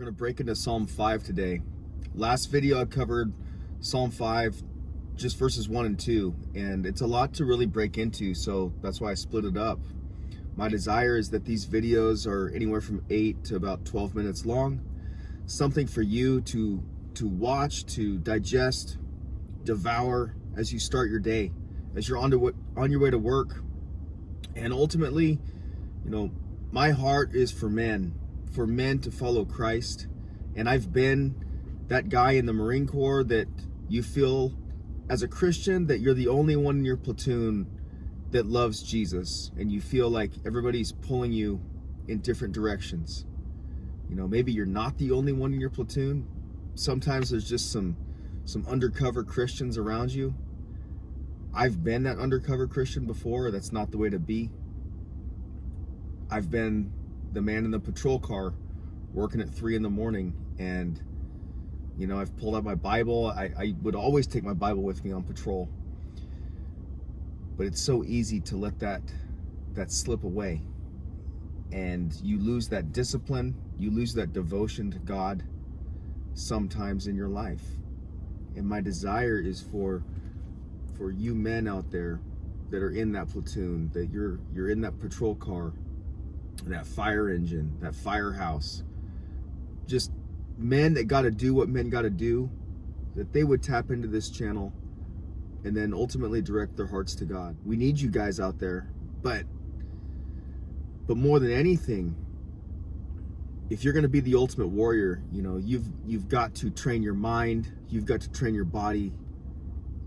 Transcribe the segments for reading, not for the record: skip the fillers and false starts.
We're going to break into Psalm 5 today. Last video I covered Psalm 5, just verses 1 and 2, and it's a lot to really break into, so that's why I split it up. My desire is that these videos are anywhere from 8 to about 12 minutes long, something for you to watch, to digest, devour as you start your day, as you're on your way to work. And ultimately, my heart is for men to follow Christ. And I've been that guy in the Marine Corps that you feel as a Christian that you're the only one in your platoon that loves Jesus, and you feel like everybody's pulling you in different directions. Maybe you're not the only one in your platoon. Sometimes there's just some undercover Christians around you. I've been that undercover Christian before. That's not the way to be. I've been the man in the patrol car working at 3 a.m, and I've pulled out my Bible. I would always take my Bible with me on patrol, but it's so easy to let that slip away, and you lose that discipline, you lose that devotion to God sometimes in your life. And my desire is for you men out there that are in that platoon, that you're in that patrol car, that fire engine, that firehouse, just men that got to do what men got to do, that they would tap into this channel and then ultimately direct their hearts to God. We need you guys out there, but more than anything, if you're going to be the ultimate warrior, you've got to train your mind, you've got to train your body,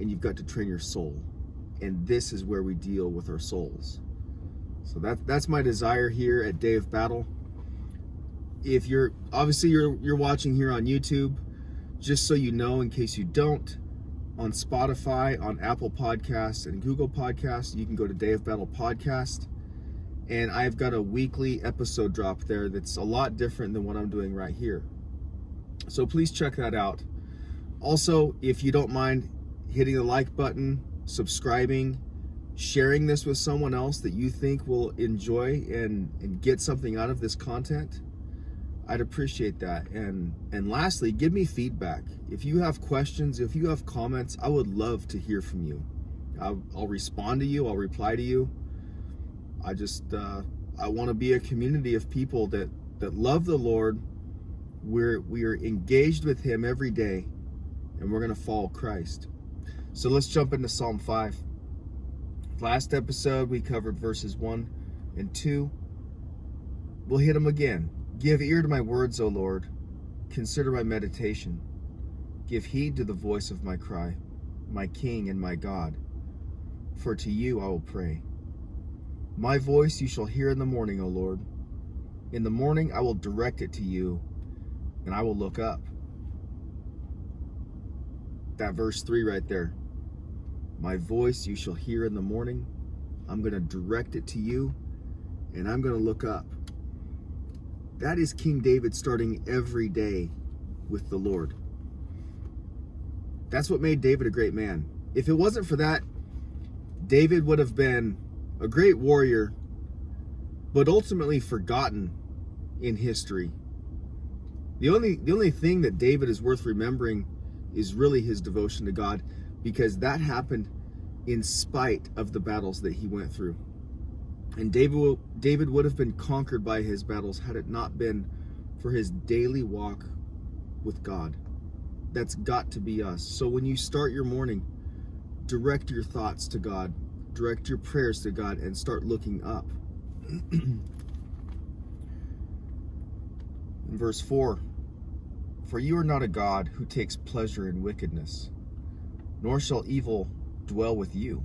and you've got to train your soul. And this is where we deal with our souls. So that's my desire here at Day of Battle. If you're watching here on YouTube, just so you know, in case you don't, on Spotify, on Apple Podcasts, and Google Podcasts, you can go to Day of Battle Podcast. And I've got a weekly episode drop there that's a lot different than what I'm doing right here. So please check that out. Also, if you don't mind hitting the like button, subscribing, sharing this with someone else that you think will enjoy and get something out of this content, I'd appreciate that. And lastly, give me feedback. If you have questions, if you have comments, I would love to hear from you. I'll respond to you, I'll reply to you. I want to be a community of people that love the Lord. We are engaged with Him every day, and we're going to follow Christ. So let's jump into Psalm 5. Last episode, we covered verses 1 and 2. We'll hit them again. Give ear to my words, O Lord. Consider my meditation. Give heed to the voice of my cry, my King and my God. For to you I will pray. My voice you shall hear in the morning, O Lord. In the morning I will direct it to you, and I will look up. That verse 3 right there. My voice you shall hear in the morning. I'm going to direct it to you, and I'm going to look up. That is King David starting every day with the Lord. That's what made David a great man. If it wasn't for that, David would have been a great warrior, but ultimately forgotten in history. The only thing that David is worth remembering is really his devotion to God, because that happened in spite of the battles that he went through. And David would have been conquered by his battles had it not been for his daily walk with God. That's got to be us. So when you start your morning, direct your thoughts to God, direct your prayers to God, and start looking up. In verse 4, for you are not a God who takes pleasure in wickedness, nor shall evil dwell with you.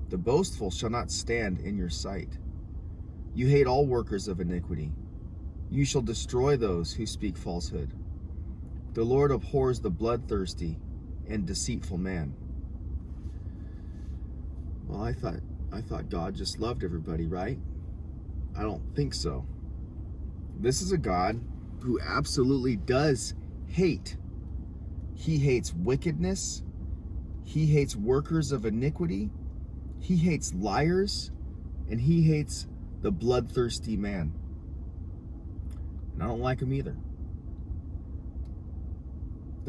The boastful shall not stand in your sight. You hate all workers of iniquity. You shall destroy those who speak falsehood. The Lord abhors the bloodthirsty and deceitful man. Well, I thought God just loved everybody, right? I don't think so. This is a God who absolutely does hate. He hates wickedness. He hates workers of iniquity. He hates liars, and he hates the bloodthirsty man. And I don't like him either.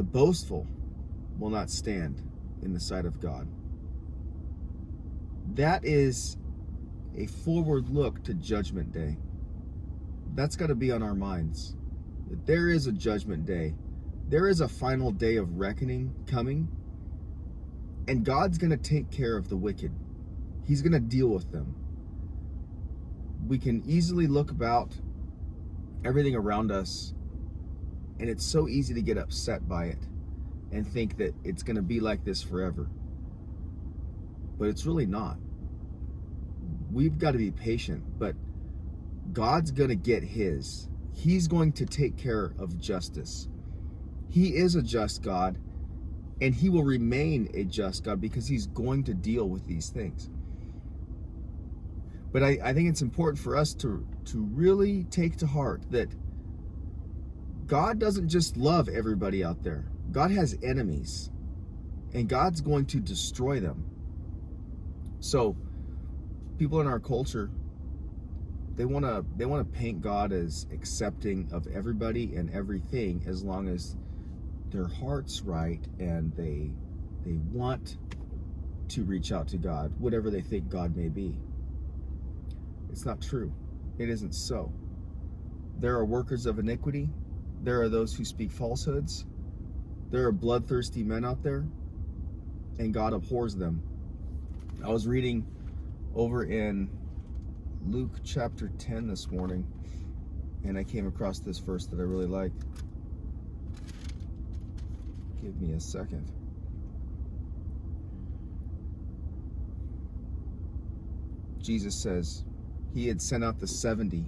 The boastful will not stand in the sight of God. That is a forward look to Judgment Day. That's got to be on our minds. That there is a Judgment Day. There is a final day of reckoning coming. And God's going to take care of the wicked. He's going to deal with them. We can easily look about everything around us, and it's so easy to get upset by it and think that it's going to be like this forever. But it's really not. We've got to be patient, but God's going to get his. He's going to take care of justice. He is a just God, and he will remain a just God because he's going to deal with these things. But I think it's important for us to really take to heart that God doesn't just love everybody out there. God has enemies, and God's going to destroy them. So people in our culture, they want to paint God as accepting of everybody and everything as long as their heart's right and they want to reach out to God, whatever they think God may be. It's not true. It isn't so. There are workers of iniquity. There are those who speak falsehoods. There are bloodthirsty men out there, and God abhors them. I was reading over in Luke chapter 10 this morning, and I came across this verse that I really like. Give me a second. Jesus says he had sent out the 70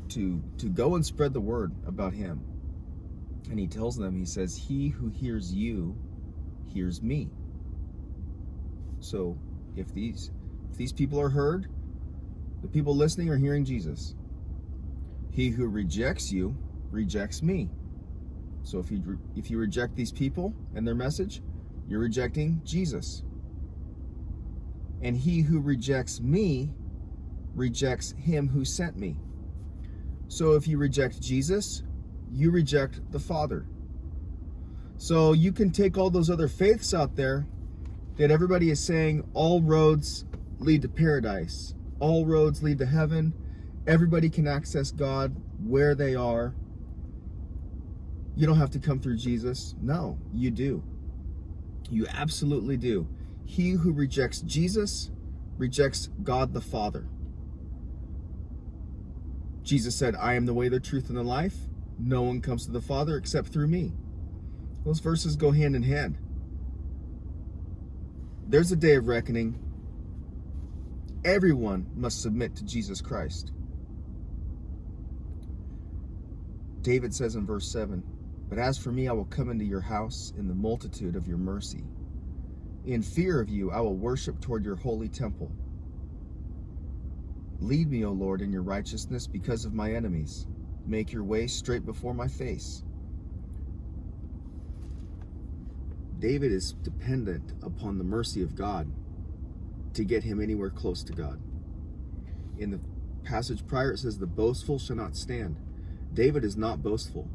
to go and spread the word about him. And he tells them, he says, he who hears you hears me. So if these people are heard, the people listening are hearing Jesus. He who rejects you rejects me. So if you reject these people and their message, you're rejecting Jesus. And he who rejects me rejects him who sent me. So if you reject Jesus, you reject the Father. So you can take all those other faiths out there that everybody is saying all roads lead to paradise, all roads lead to heaven, everybody can access God where they are. You don't have to come through Jesus. No, you do. You absolutely do. He who rejects Jesus rejects God the Father. Jesus said, I am the way, the truth, and the life. No one comes to the Father except through me. Those verses go hand in hand. There's a day of reckoning. Everyone must submit to Jesus Christ. David says in verse 7, but as for me, I will come into your house in the multitude of your mercy. In fear of you, I will worship toward your holy temple. Lead me, O Lord, in your righteousness because of my enemies. Make your way straight before my face. David is dependent upon the mercy of God to get him anywhere close to God. In the passage prior, it says, the boastful shall not stand. David is not boastful.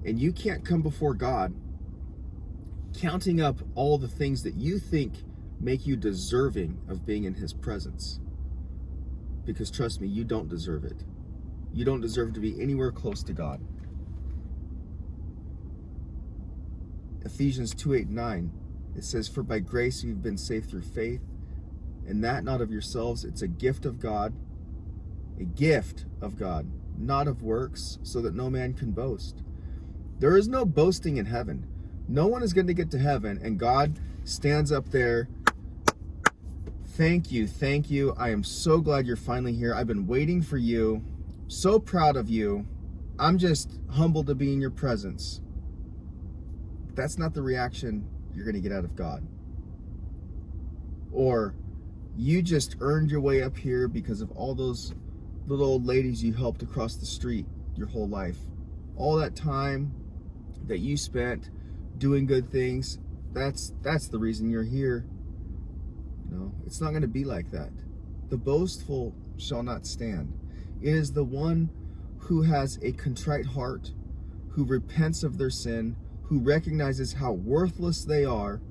And you can't come before God counting up all the things that you think make you deserving of being in his presence. Because trust me, you don't deserve it. You don't deserve to be anywhere close to God. Ephesians 2:8-9, it says, for by grace you've been saved through faith, and that not of yourselves, it's a gift of God, not of works, so that no man can boast. There is no boasting in heaven. No one is going to get to heaven and God stands up there. Thank you. I am so glad you're finally here. I've been waiting for you. So proud of you. I'm just humbled to be in your presence. That's not the reaction you're going to get out of God. Or you just earned your way up here because of all those little old ladies you helped across the street your whole life. All that time that you spent doing good things, that's the reason you're here. No, it's not going to be like that. The boastful shall not stand. It is the one who has a contrite heart, who repents of their sin, who recognizes how worthless they are,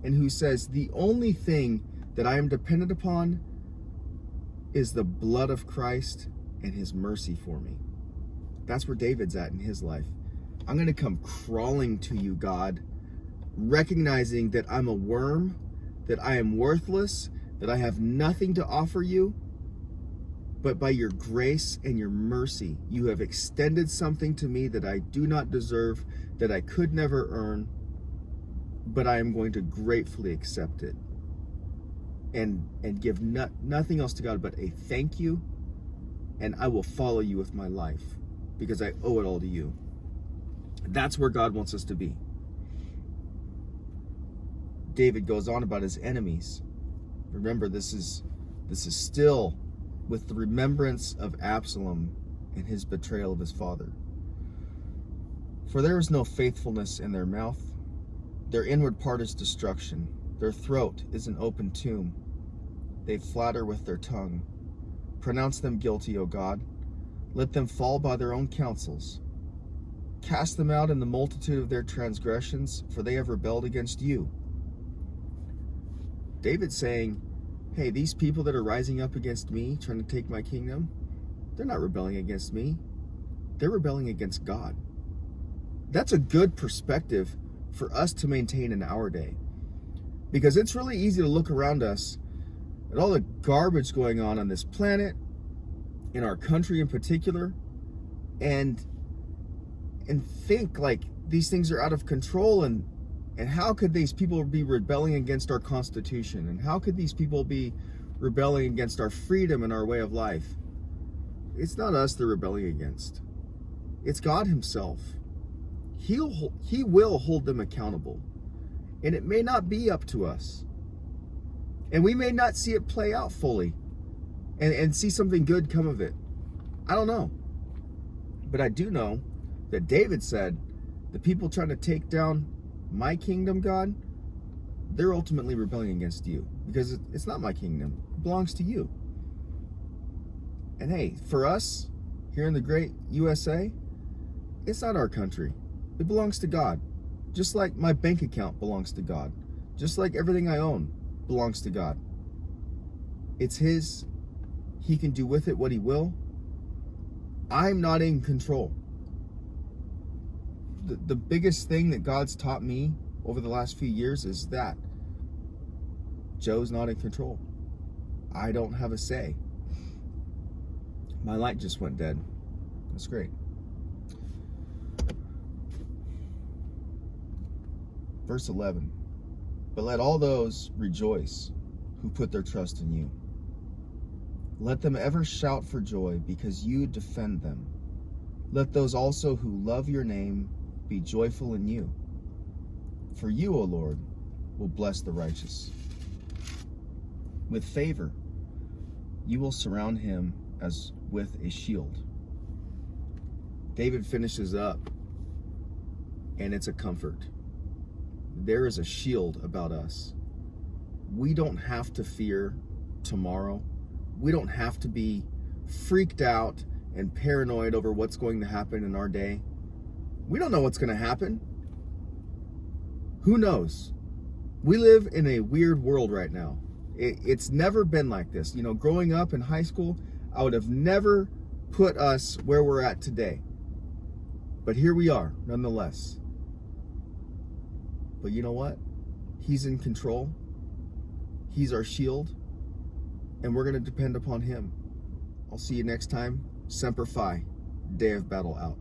and who says, the only thing that I am dependent upon is the blood of Christ and his mercy for me. That's where David's at in his life. I'm going to come crawling to you, God, recognizing that I'm a worm, that I am worthless, that I have nothing to offer you, but by your grace and your mercy, you have extended something to me that I do not deserve, that I could never earn, but I am going to gratefully accept it and give nothing else to God but a thank you, and I will follow you with my life because I owe it all to you. That's where God wants us to be. David goes on about his enemies. Remember, this is still with the remembrance of Absalom and his betrayal of his father. For there is no faithfulness in their mouth. Their inward part is destruction. Their throat is an open tomb. They flatter with their tongue. Pronounce them guilty, O God. Let them fall by their own counsels. Cast them out in the multitude of their transgressions, for they have rebelled against you. David's saying, hey, these people that are rising up against me, trying to take my kingdom, they're not rebelling against me. They're rebelling against God. That's a good perspective for us to maintain in our day. Because it's really easy to look around us at all the garbage going on this planet, in our country in particular, and think like these things are out of control, and how could these people be rebelling against our Constitution? And how could these people be rebelling against our freedom and our way of life? It's not us they're rebelling against. It's God himself. He will hold them accountable. And it may not be up to us. And we may not see it play out fully and see something good come of it. I don't know. But I do know that David said, the people trying to take down my kingdom, God, they're ultimately rebelling against you, because it's not my kingdom. It belongs to you. And hey, for us here in the great USA, it's not our country. It belongs to God. Just like my bank account belongs to God. Just like everything I own belongs to God. It's his. He can do with it what he will. I'm not in control. The biggest thing that God's taught me over the last few years is that Joe's not in control. I don't have a say. My light just went dead. That's great. Verse 11. But let all those rejoice who put their trust in you. Let them ever shout for joy because you defend them. Let those also who love your name be joyful in you. For you, O Lord, will bless the righteous. With favor, you will surround him as with a shield. David finishes up, and it's a comfort. There is a shield about us. We don't have to fear tomorrow. We don't have to be freaked out and paranoid over what's going to happen in our day. We don't know what's going to happen. Who knows? We live in a weird world right now. It's never been like this. You know, growing up in high school, I would have never put us where we're at today. But here we are, nonetheless. But you know what? He's in control. He's our shield. And we're going to depend upon him. I'll see you next time. Semper Fi. Day of Battle out.